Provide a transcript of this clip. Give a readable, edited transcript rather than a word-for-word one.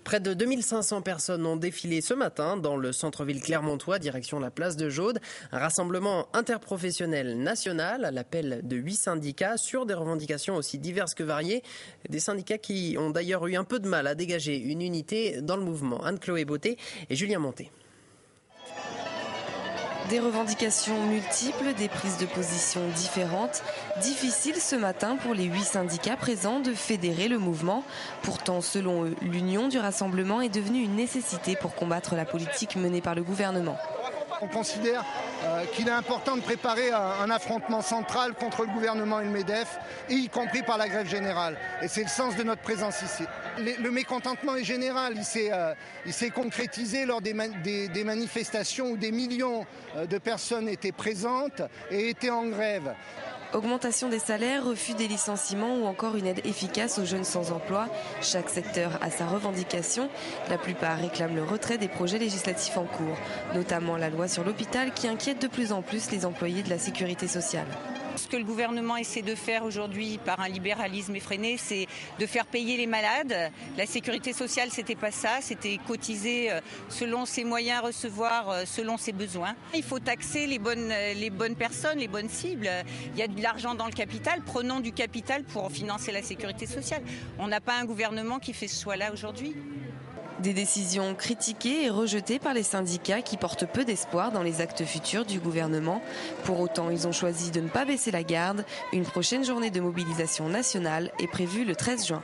Près de 2500 personnes ont défilé ce matin dans le centre-ville clermontois, direction la place de Jaude. Un rassemblement interprofessionnel national à l'appel de 8 syndicats sur des revendications aussi diverses que variées. Des syndicats qui ont d'ailleurs eu un peu de mal à dégager une unité dans le mouvement. Anne-Chloé Beauté et Julien Monté. Des revendications multiples, des prises de position différentes. Difficile ce matin pour les 8 syndicats présents de fédérer le mouvement. Pourtant, selon eux, l'union du rassemblement est devenue une nécessité pour combattre la politique menée par le gouvernement. On considère qu'il est important de préparer un affrontement central contre le gouvernement et le MEDEF, y compris par la grève générale. Et c'est le sens de notre présence ici. Le mécontentement est général. Il s'est concrétisé lors des manifestations où des millions de personnes étaient présentes et étaient en grève. Augmentation des salaires, refus des licenciements ou encore une aide efficace aux jeunes sans emploi. Chaque secteur a sa revendication. La plupart réclament le retrait des projets législatifs en cours, notamment la loi sur l'hôpital qui inquiète de plus en plus les employés de la sécurité sociale. Ce que le gouvernement essaie de faire aujourd'hui par un libéralisme effréné, c'est de faire payer les malades. La sécurité sociale, c'était pas ça, c'était cotiser selon ses moyens, recevoir selon ses besoins. Il faut taxer les bonnes personnes, les bonnes cibles. Il y a de l'argent dans le capital, prenons du capital pour financer la sécurité sociale. On n'a pas un gouvernement qui fait ce choix-là aujourd'hui. Des décisions critiquées et rejetées par les syndicats qui portent peu d'espoir dans les actes futurs du gouvernement. Pour autant, ils ont choisi de ne pas baisser la garde. Une prochaine journée de mobilisation nationale est prévue le 13 juin.